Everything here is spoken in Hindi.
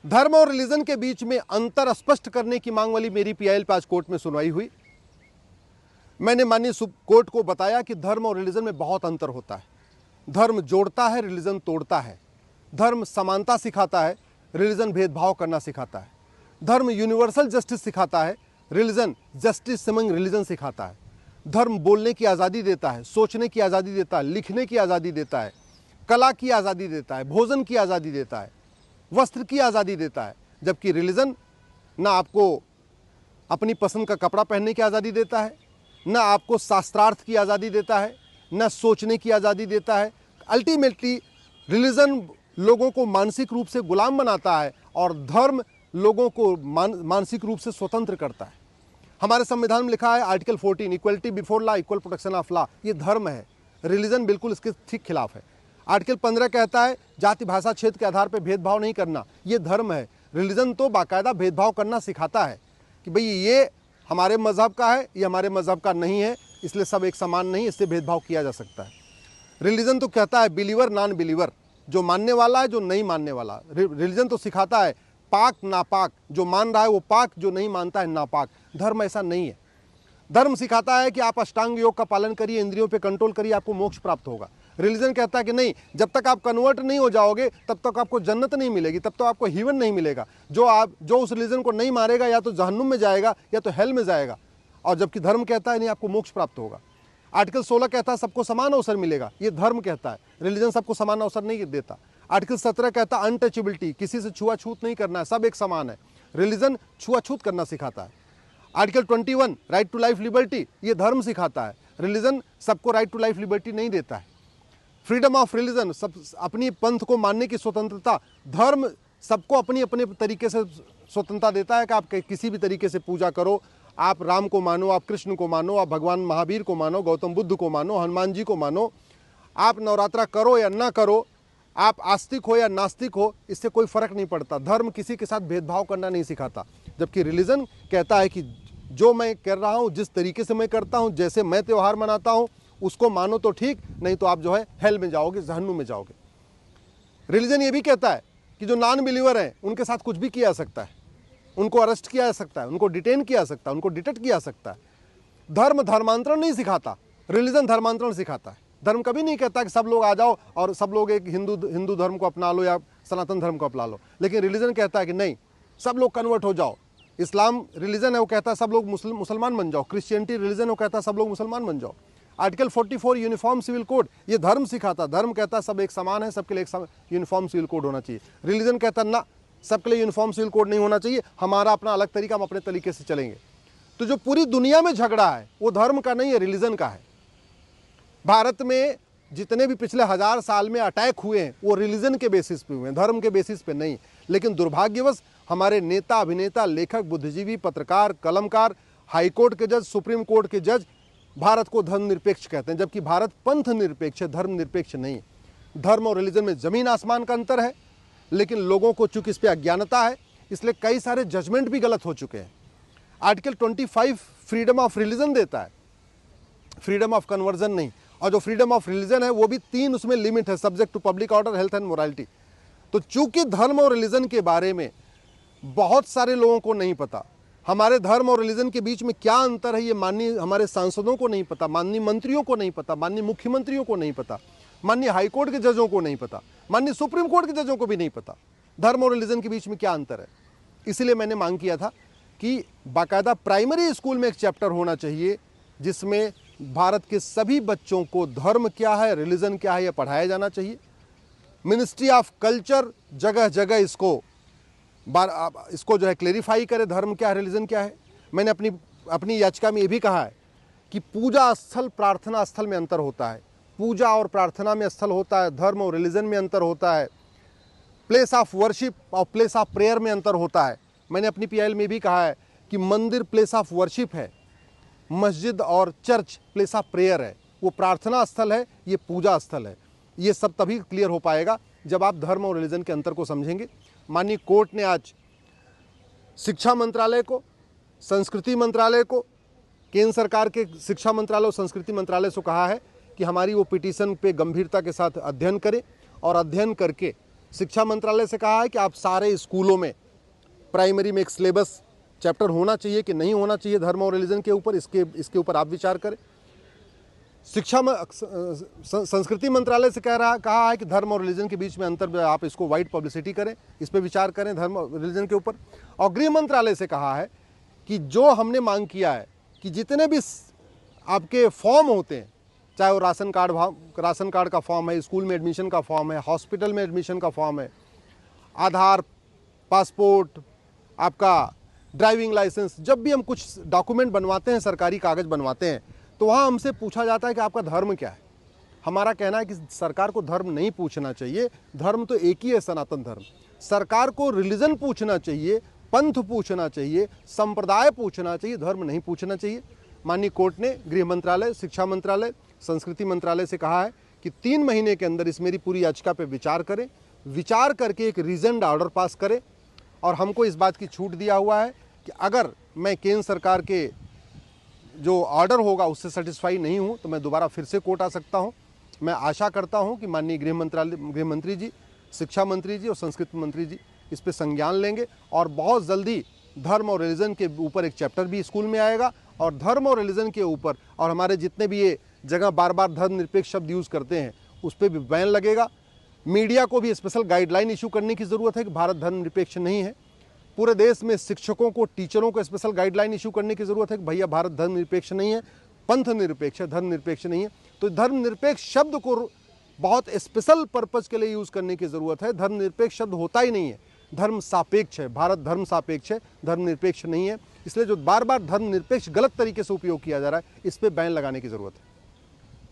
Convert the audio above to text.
धर्म और रिलीजन के बीच में अंतर स्पष्ट करने की मांग वाली मेरी पीआईएल पे आज कोर्ट में सुनवाई हुई। मैंने माननीय कोर्ट को बताया कि धर्म और रिलीजन में बहुत अंतर होता है। धर्म जोड़ता है, रिलीजन तोड़ता है। धर्म समानता सिखाता है, रिलीजन भेदभाव करना सिखाता है। धर्म यूनिवर्सल जस्टिस सिखाता है, रिलीजन जस्टिस अमंग रिलीजन सिखाता है। धर्म बोलने की आज़ादी देता है, सोचने की आज़ादी देता है, लिखने की आज़ादी देता है, कला की आज़ादी देता है, भोजन की आज़ादी देता है, वस्त्र की आज़ादी देता है। जबकि रिलीजन ना आपको अपनी पसंद का कपड़ा पहनने की आज़ादी देता है, ना आपको शास्त्रार्थ की आज़ादी देता है, ना सोचने की आज़ादी देता है। अल्टीमेटली रिलीजन लोगों को मानसिक रूप से गुलाम बनाता है और धर्म लोगों को मानसिक रूप से स्वतंत्र करता है। हमारे संविधान में लिखा है article 14, equality before law, equal protection of law. ये धर्म है, रिलीजन बिल्कुल इसके ठीक खिलाफ है। आर्टिकल 15 कहता है जाति भाषा क्षेत्र के आधार पर भेदभाव नहीं करना, ये धर्म है। रिलीजन तो बाकायदा भेदभाव करना सिखाता है कि भाई ये हमारे मजहब का है, ये हमारे मजहब का नहीं है, इसलिए सब एक समान नहीं, इससे भेदभाव किया जा सकता है। रिलीजन तो कहता है बिलीवर नॉन बिलीवर, जो मानने वाला है, जो नहीं मानने वाला। रिलीजन तो सिखाता है पाक नापाक, जो मान रहा है वो पाक, जो नहीं मानता है नापाक। धर्म ऐसा नहीं है। धर्म सिखाता है कि आप अष्टांग योग का पालन करिए, इंद्रियों पे कंट्रोल करिए, आपको मोक्ष प्राप्त होगा। रिलीजन कहता है कि नहीं, जब तक आप कन्वर्ट नहीं हो जाओगे तब तक आपको जन्नत नहीं मिलेगी, तब तक आपको हेवन नहीं मिलेगा। जो उस रिलीजन को नहीं मारेगा या तो जहन्नुम में जाएगा या तो हेल में जाएगा। और जबकि धर्म कहता है नहीं, आपको मोक्ष प्राप्त होगा। आर्टिकल 16 कहता है सबको समान अवसर मिलेगा, ये धर्म कहता है। रिलीजन सबको समान अवसर नहीं देता। आर्टिकल 17 कहता है अनटचेबिलिटी, किसी से छुआछूत नहीं करना है, सब एक समान है। रिलीजन छुआछूत करना सिखाता है। Article 21 right to life liberty, ये धर्म सिखाता है। रिलीजन सबको राइट टू लाइफ लिबर्टी नहीं देता है। फ्रीडम ऑफ रिलीजन, सब अपनी पंथ को मानने की स्वतंत्रता। धर्म सबको अपनी अपने तरीके से स्वतंत्रता देता है कि आप किसी भी तरीके से पूजा करो, आप राम को मानो, आप कृष्ण को मानो, आप भगवान महावीर को मानो, गौतम बुद्ध को मानो, हनुमान जी को मानो, आप नवरात्रा करो या ना करो, आप आस्तिक हो या नास्तिक हो, इससे कोई फर्क नहीं पड़ता। धर्म किसी के साथ भेदभाव करना नहीं सिखाता। जबकि रिलीजन कहता है कि जो मैं कर रहा हूँ, जिस तरीके से मैं करता हूँ, जैसे मैं त्यौहार मनाता हूँ, उसको मानो तो ठीक, नहीं तो आप जो है हेल में जाओगे, जहन्नुम में जाओगे। रिलीजन ये भी कहता है कि जो नॉन बिलीवर हैं उनके साथ कुछ भी किया जा सकता है, उनको अरेस्ट किया जा सकता है, उनको डिटेन किया जा सकता है, उनको डिटेक्ट किया जा सकता है। धर्म धर्मांतरण नहीं सिखाता, रिलीजन धर्मांतरण सिखाता है। धर्म कभी नहीं कहता कि सब लोग आ जाओ और सब लोग एक हिंदू धर्म को अपना लो या सनातन धर्म को अपना लो। लेकिन रिलीजन कहता है कि नहीं, सब लोग कन्वर्ट हो जाओ। इस्लाम रिलीजन है, वो कहता है सब लोग मुसलमान बन जाओ। क्रिश्चियनिटी रिलीजन है, वो कहता है सब लोग मुसलमान बन जाओ। आर्टिकल 44 यूनिफॉर्म सिविल कोड, ये धर्म सिखाता। धर्म कहता है सब एक समान है, सबके लिए एक यूनिफॉर्म सिविल कोड होना चाहिए। रिलीजन कहता है ना, सबके लिए यूनिफॉर्म सिविल कोड नहीं होना चाहिए, हमारा अपना अलग तरीका, हम अपने तरीके से चलेंगे। तो जो पूरी दुनिया में झगड़ा है वो धर्म का नहीं है, रिलीजन का है। भारत में जितने भी पिछले 1000 साल में अटैक हुए हैं वो रिलीजन के बेसिस पे हुए हैं, धर्म के बेसिस पे नहीं। लेकिन दुर्भाग्यवश हमारे नेता, अभिनेता, लेखक, बुद्धिजीवी, पत्रकार, कलमकार, हाईकोर्ट के जज, सुप्रीम कोर्ट के जज भारत को धर्म निरपेक्ष कहते हैं, जबकि भारत पंथ निरपेक्ष है, धर्म निरपेक्ष नहीं है। धर्म और रिलीजन में जमीन आसमान का अंतर है, लेकिन लोगों को चूंकि इस पर अज्ञानता है, इसलिए कई सारे जजमेंट भी गलत हो चुके हैं। आर्टिकल 25 फ्रीडम ऑफ रिलीजन देता है, फ्रीडम ऑफ कन्वर्जन नहीं। और जो फ्रीडम ऑफ रिलीजन है वो भी 3 उसमें लिमिट है, subject to public order, health and morality. तो चूंकि धर्म और रिलीजन के बारे में बहुत सारे लोगों को नहीं पता, हमारे धर्म और रिलीजन के बीच में क्या अंतर है ये माननीय हमारे सांसदों को नहीं पता, माननीय मंत्रियों को नहीं पता, माननीय मुख्यमंत्रियों को नहीं पता, माननीय हाईकोर्ट के जजों को नहीं पता, माननीय सुप्रीम कोर्ट के जजों को भी नहीं पता धर्म और रिलीजन के बीच में क्या अंतर है। इसलिए मैंने मांग किया था कि बाकायदा प्राइमरी स्कूल में एक चैप्टर होना चाहिए जिसमें भारत के सभी बच्चों को धर्म क्या है, रिलीजन क्या है, यह पढ़ाया जाना चाहिए। मिनिस्ट्री ऑफ कल्चर जगह जगह इसको जो है क्लेरिफाई करे, धर्म क्या है, रिलीजन क्या है। मैंने अपनी याचिका में ये भी कहा है कि पूजा स्थल प्रार्थना स्थल में अंतर होता है, पूजा और प्रार्थना में स्थल होता है, धर्म और रिलीजन में अंतर होता है, प्लेस ऑफ वर्शिप और प्लेस ऑफ प्रेयर में अंतर होता है। मैंने अपनी पीआईएल में भी कहा है कि मंदिर प्लेस ऑफ वर्शिप है, मस्जिद और चर्च प्लेस ऑफ प्रेयर है, वो प्रार्थना स्थल है, ये पूजा स्थल है। ये सब तभी क्लियर हो पाएगा जब आप धर्म और रिलीजन के अंतर को समझेंगे। माननीय कोर्ट ने आज शिक्षा मंत्रालय को, संस्कृति मंत्रालय को, केंद्र सरकार के शिक्षा मंत्रालय और संस्कृति मंत्रालय से कहा है कि हमारी वो पिटीशन पे गंभीरता के साथ अध्ययन करें और अध्ययन करके शिक्षा मंत्रालय से कहा है कि आप सारे स्कूलों में प्राइमरी में एक सिलेबस चैप्टर होना चाहिए कि नहीं होना चाहिए धर्म और रिलीजन के ऊपर, इसके ऊपर आप विचार करें। संस्कृति मंत्रालय से कहा है कि धर्म और रिलीजन के बीच में अंतर, आप इसको वाइड पब्लिसिटी करें, इस पर विचार करें धर्म और रिलीजन के ऊपर। और गृह मंत्रालय से कहा है कि जो हमने मांग किया है कि जितने भी आपके फॉर्म होते हैं, चाहे वो राशन कार्ड का फॉर्म है, स्कूल में एडमिशन का फॉर्म है, हॉस्पिटल में एडमिशन का फॉर्म है, आधार, पासपोर्ट, आपका ड्राइविंग लाइसेंस, जब भी हम कुछ डॉक्यूमेंट बनवाते हैं, सरकारी कागज़ बनवाते हैं, तो वहाँ हमसे पूछा जाता है कि आपका धर्म क्या है। हमारा कहना है कि सरकार को धर्म नहीं पूछना चाहिए, धर्म तो एक ही है, सनातन धर्म। सरकार को रिलीजन पूछना चाहिए, पंथ पूछना चाहिए, संप्रदाय पूछना चाहिए, धर्म नहीं पूछना चाहिए। माननीय कोर्ट ने गृह मंत्रालय, शिक्षा मंत्रालय, संस्कृति मंत्रालय से कहा है कि 3 महीने के अंदर इस मेरी पूरी याचिका पर विचार करें, विचार करके एक रीजन्ड ऑर्डर पास करें। और हमको इस बात की छूट दिया हुआ है कि अगर मैं केंद्र सरकार के जो ऑर्डर होगा उससे सेटिस्फाई नहीं हूं तो मैं दोबारा फिर से कोर्ट आ सकता हूं। मैं आशा करता हूं कि माननीय गृह मंत्री जी, शिक्षा मंत्री जी और संस्कृति मंत्री जी इस पर संज्ञान लेंगे और बहुत जल्दी धर्म और रिलीजन के ऊपर एक चैप्टर भी स्कूल में आएगा। और धर्म और रिलीजन के ऊपर और हमारे जितने भी ये जगह बार बार धर्मनिरपेक्ष शब्द यूज़ करते हैं उस पर भी बैन लगेगा। मीडिया को भी स्पेशल गाइडलाइन इशू करने की ज़रूरत है कि भारत धर्मनिरपेक्ष नहीं है। पूरे देश में शिक्षकों को, टीचरों को स्पेशल गाइडलाइन इशू करने की ज़रूरत है कि भैया भारत धर्मनिरपेक्ष नहीं है, पंथ निरपेक्ष है, धर्मनिरपेक्ष नहीं है। तो धर्मनिरपेक्ष शब्द को बहुत स्पेशल पर्पज़ के लिए यूज़ करने की ज़रूरत है। धर्मनिरपेक्ष शब्द होता ही नहीं है, धर्म सापेक्ष है। भारत धर्म सापेक्ष है, धर्मनिरपेक्ष नहीं है। इसलिए जो बार बार धर्मनिरपेक्ष गलत तरीके से उपयोग किया जा रहा है, इस पर बैन लगाने की ज़रूरत है।